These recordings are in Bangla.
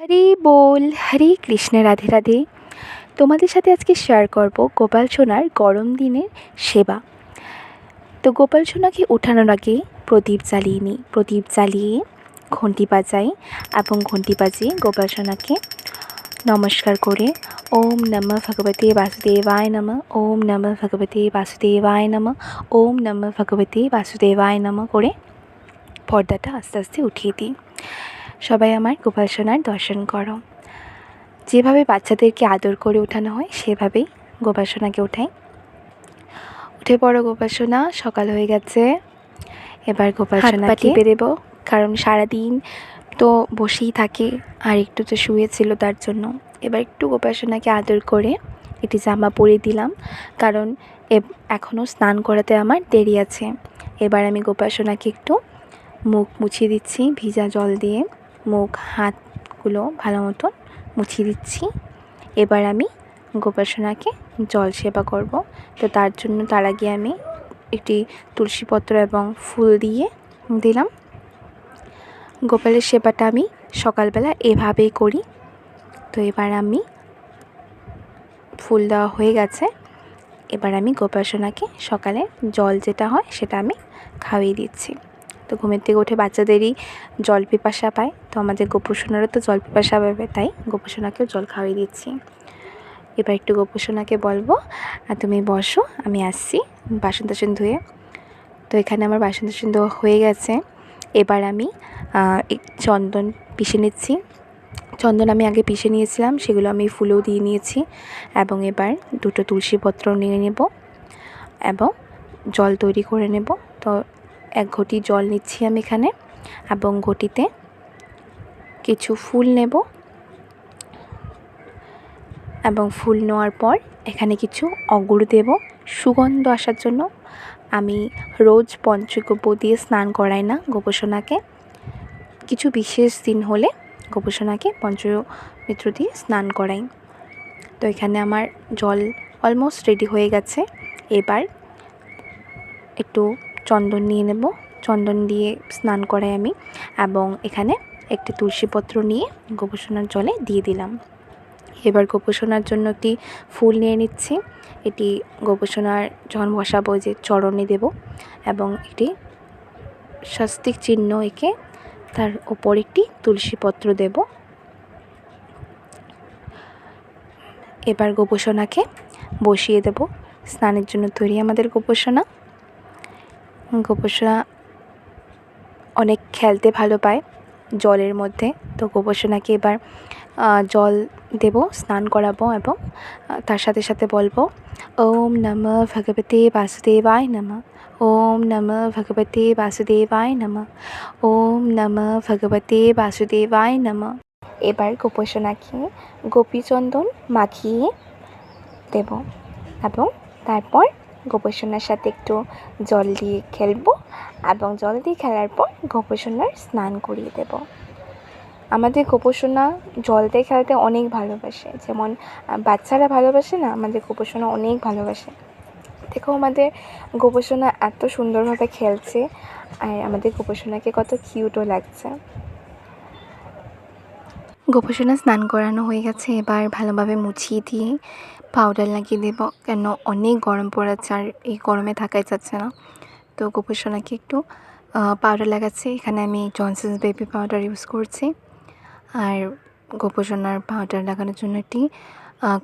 হরি বল, হরে কৃষ্ণ, রাধে রাধে। তোমাদের সাথে আজকে শেয়ার করব গোপাল সোনার গরম দিনের সেবা। তো গোপাল সোনাকে ওঠানোর আগে প্রদীপ জ্বালিয়ে নিই। প্রদীপ জ্বালিয়ে ঘণ্টি বাজাই এবং ঘণ্টি বাজিয়ে গোপাল সোনাকে নমস্কার করে ওম নমঃ ভগবতে বাসুদেবায় নমঃ, ওম নমঃ ভগবতে বাসুদেবায় নমঃ, ওম নমঃ ভগবতে বাসুদেবায় নমঃ করে পর্দাটা আস্তে আস্তে উঠিয়ে দিই। সবাই আমার গোপাল সোনার দর্শন করো। যেভাবে বাচ্চাদেরকে আদর করে ওঠানো হয় সেভাবেই গোপাল সোনাকে ওঠাই। উঠে পড়ো গোপাল সোনা, সকাল হয়ে গেছে। এবার গোপাল সোনাকে টিপে দেবো, কারণ সারাদিন তো বসেই থাকে আর একটু তো শুয়েছিল তার জন্য। এবার একটু গোপাল সোনাকে আদর করে একটি জামা পরিয়ে দিলাম, কারণ এখনও স্নান করাতে আমার দেরি আছে। এবার আমি গোপাল সোনাকে একটু মুখ মুছিয়ে দিচ্ছি ভিজা জল দিয়ে। মুখ হাতগুলো ভালো মতন মুছিয়ে দিচ্ছি। এবার আমি গোপাল সোনাকে জল সেবা করব। তো তার আগে আমি একটি তুলসীপত্র এবং ফুল দিয়ে দিলাম। গোপালের সেবাটা আমি সকালবেলা এভাবেই করি। তো এবার আমি ফুল দেওয়া হয়ে গেছে। এবার আমি গোপাল সোনাকে সকালে জল যেটা হয় সেটা আমি খাইয়ে দিচ্ছি। তো ঘুমের থেকে উঠে বাচ্চাদেরই জল পিপাসা পায়, তো আমাদের গোপু সোনারও তো জল পিপাসা পাবে, তাই গোপু সোনাকেও জল খাইয়ে দিচ্ছি। এবার একটু গোপু সোনাকে বলবো তুমি বসো, আমি আসছি বাসন টাসন ধুয়ে। তো এখানে আমার বাসন টাসন ধোয়া হয়ে গেছে। এবার আমি চন্দন পিষে নিচ্ছি। চন্দন আমি আগে পিষে নিয়েছিলাম, সেগুলো আমি ফুলও দিয়ে নিয়েছি। এবং এবার দুটো তুলসীপত্র নিয়ে নেব এবং জল তৈরি করে নেব। তো এক ঘটি জল নিচ্ছি আমি এখানে, এবং ঘটিতে কিছু ফুল নেব। এবং ফুল নেওয়ার পর এখানে কিছু অগুর দেব সুগন্ধ আসার জন্য। আমি রোজ পঞ্চগব্য দিয়ে স্নান করাই না গোপু সোনাকে। কিছু বিশেষ দিন হলে গোপু সোনাকে পঞ্চমিত্র দিয়ে স্নান করাই। তো এখানে আমার জল অলমোস্ট রেডি হয়ে গেছে। এবার একটু চন্দন নিয়ে নেব, চন্দন দিয়ে স্নান করাই আমি। এবং এখানে একটি তুলসীপত্র নিয়ে গোপু সোনার জলে দিয়ে দিলাম। এবার গোপু সোনার জন্য একটি ফুল নিয়ে নিচ্ছি। এটি গোপু সোনার যখন বসাবো যে চরণে দেব, এবং একটি স্বস্তিক চিহ্ন এঁকে তার ওপর একটি তুলসীপত্র দেব। এবার গোপু সোনাকে বসিয়ে দেব। স্নানের জন্য তৈরি আমাদের গোপু সোনা। গোপু সোনা অনেক খেলতে ভালো পায় জলের মধ্যে। তো গোপু সোনাকে এবার জল দেব, স্নান করাবো, এবং তার সাথে সাথে বলবো ওম নমঃ ভগবতে বাসুদেবায় নমঃ, ওম নমঃ ভগবতে বাসুদেবায় নমঃ, ওম নমঃ ভগবতে বাসুদেবায় নমঃ। এবার গোপু সোনাকে গোপীচন্দন মাখিয়ে দেব, এবং তারপর গোপু সোনার সাথে একটু জল দিয়ে খেলবো, এবং জল দিয়ে খেলার পর গোপু সোনার স্নান করিয়ে দেব। আমাদের গোপু সোনা জল দিয়ে খেলতে অনেক ভালোবাসে, যেমন বাচ্চারা ভালোবাসে না, আমাদের গোপু সোনা অনেক ভালোবাসে। দেখো আমাদের গোপু সোনা এত সুন্দরভাবে খেলছে, আর আমাদের গোপু সোনাকে কত কিউটও লাগছে। গোপু সোনা স্নান করানো হয়ে গেছে। এবার ভালোভাবে মুছিয়ে দিয়ে পাউডার লাগিয়ে দেব, কেন অনেক গরম পড়েছে আর এই গরমে থাকাই যাচ্ছে না। তো গোপু সোনাকে একটু পাউডার লাগাচ্ছি। এখানে আমি জনসন্স বেবি পাউডার ইউজ করছি। আর গোপু সোনার পাউডার লাগানোর জন্য একটি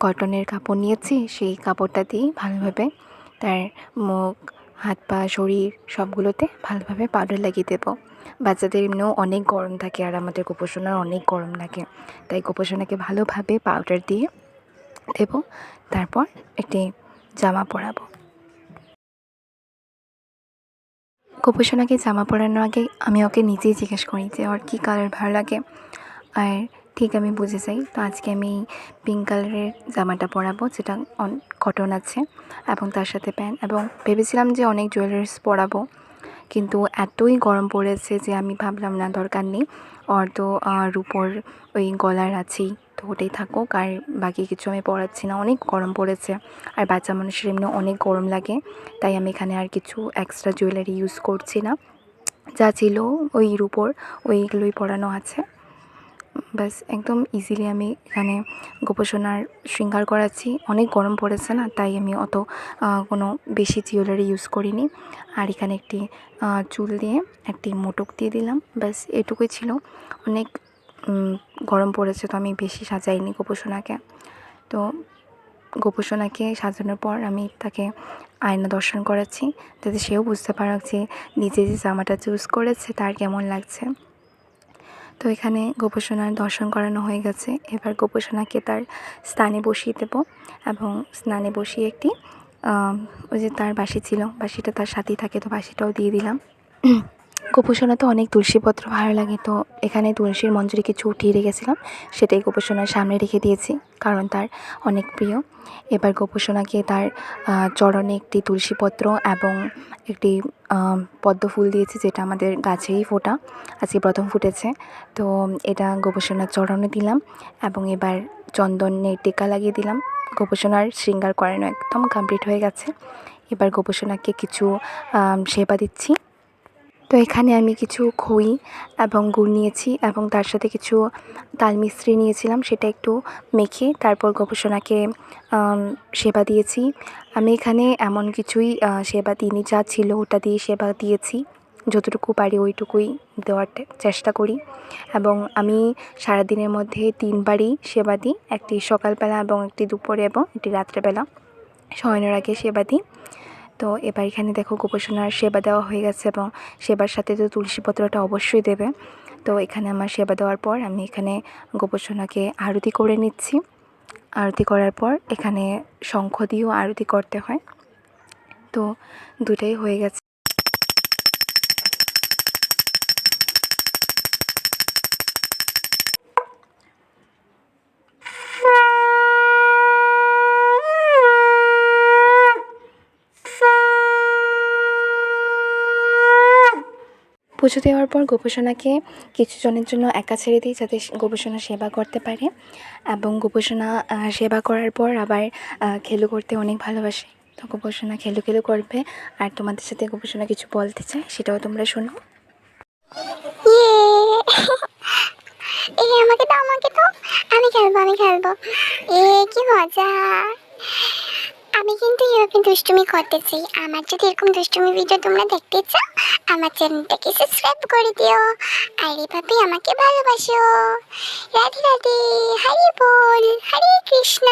কটনের কাপড় নিয়েছি। সেই কাপড়টা দিয়ে ভালোভাবে তার মুখ, হাত পা, শরীর সবগুলোতে ভালোভাবে পাউডার লাগিয়ে দেবো। বাচ্চাদের এমনিও অনেক গরম থাকে, আর আমাদের গোপু সোনার অনেক গরম লাগে, তাই গোপু সোনাকে ভালোভাবে পাউডার দিয়ে দেব। তারপর একটি জামা পরাবো। গোপু সোনাকে জামা পরানোর আগে আমি ওকে নিজেই জিজ্ঞেস করি যে ওর কী কালার ভালো লাগে, আর ঠিক আমি বুঝে যাই। তো আজকে আমি পিঙ্ক কালারের জামাটা পরাবো, যেটা কটন আছে, এবং তার সাথে প্যান্ট। এবং ভেবেছিলাম যে অনেক জুয়েলারিস পরাবো, কিন্তু এতই গরম পড়েছে যে আমি ভাবলাম না, দরকার নেই। ওর তো রুপোর ওই গলার আছেই, তো ওটাই থাকুক, আর বাকি কিছু আমি পরাচ্ছি না, অনেক গরম পড়েছে। আর বাচ্চা মানুষের এমনি অনেক গরম লাগে, তাই আমি এখানে আর কিছু এক্সট্রা জুয়েলারি ইউজ করছি না। যা ছিল ওই রুপোর ওইগুলোই পরানো আছে। ব্যাস একদম ইজিলি আমি এখানে গোপোষণার শৃঙ্গার করাচ্ছি। অনেক গরম পড়েছে না, তাই আমি অত কোনো বেশি জুয়েলারি ইউজ করিনি। আর এখানে একটি চুল দিয়ে একটি মোটক দিয়ে দিলাম, ব্যাস এটুকুই ছিল। অনেক গরম পড়েছে, তো আমি বেশি সাজাইনি গোপোষণাকে। তো গোপোষণাকে সাজানোর পর আমি তাকে আয়না দর্শন করাচ্ছি, যাতে সেও বুঝতে পারুক যে নিজে যে জামাটা চুজ করেছে তার কেমন লাগছে। তো এখানে গোপোষণার দর্শন করানো হয়ে গেছে। এবার গোপোষণাকে তার স্থানে বসিয়ে দেব, এবং স্নানে বসিয়ে একটি ওই যে তার বাঁশি ছিল, বাঁশিটা তার সাথেই থাকে, তো বাঁশিটাও দিয়ে দিলাম। গোপোষণা তো অনেক তুলসীপত্র ভালো লাগে, তো এখানে তুলসীর মঞ্জরি কিছু উঠিয়ে রেখেছিলাম, সেটাই গোপোষণার সামনে রেখে দিয়েছি, কারণ তার অনেক প্রিয়। এবার গোপোষণাকে তার চরণে একটি তুলসীপত্র এবং একটি পদ্ম ফুল দিয়েছি, যেটা আমাদের গাছেই ফোটা, আজকে প্রথম ফুটেছে। তো এটা গোপোষণার চরণে দিলাম, এবং এবার চন্দনের টিকা লাগিয়ে দিলাম। গোপোষণার শৃঙ্গার করানো একদম কমপ্লিট হয়ে গেছে। এবার গোপোষণাকে কিছু সেবা দিচ্ছি। তো এখানে আমি কিছু খই এবং গুড় নিয়েছি, এবং তার সাথে কিছু তাল মিস্ত্রি নিয়েছিলাম, সেটা একটু মেখে তারপর গোপোষণাকে সেবা দিয়েছি। আমি এখানে এমন কিছুই সেবা দিইনি, যা ছিল ওটা দিয়ে সেবা দিয়েছি, যতটুকু পারি ওইটুকুই দেওয়ার চেষ্টা করি। এবং আমি সারাদিনের মধ্যে 3 বারই সেবা দিই, একটি সকালবেলা এবং একটি দুপুরে এবং একটি রাত্রেবেলা শয়নের আগে সেবা দিই। তো এবার এখানে দেখো গোপোষণার সেবা দেওয়া হয়ে গেছে, এবং সেবার সাথে তো তুলসী পত্রটা অবশ্যই দেবে। তো এখানে আমার সেবা দেওয়ার পর আমি এখানে গোপোষণাকে আরতি করে নিচ্ছি। আরতি করার পর এখানে শঙ্খ দিয়েও আরতি করতে হয়, তো দুটাই হয়ে গেছে। পুজো দেওয়ার পর গোপোষণাকে কিছুজনের জন্য একা ছেড়ে দিই, যাতে গোপোষণা সেবা করতে পারে। এবং গোপোষণা সেবা করার পর আবার খেলু করতে অনেক ভালোবাসে, তো গোপোষণা খেলু খেলু করবে। আর তোমাদের সাথে গোপোষণা কিছু বলতে চাই, সেটাও তোমরা শোনো। আমাকে দাও, আমাকে দাও, আমি খেলবো, আমি খেলবো। কি মজা! আমি কিন্তু এরকম দুষ্টুমি করতে চাই। আমার যদি এরকম দুষ্টুমি ভিডিও তোমরা দেখতে চাও, আমার চ্যানেলটাকে সাবস্ক্রাইব করে দিও, আর এভাবে আমাকে ভালোবাসো। রাধে রাধে, হরি বল, হরে কৃষ্ণ।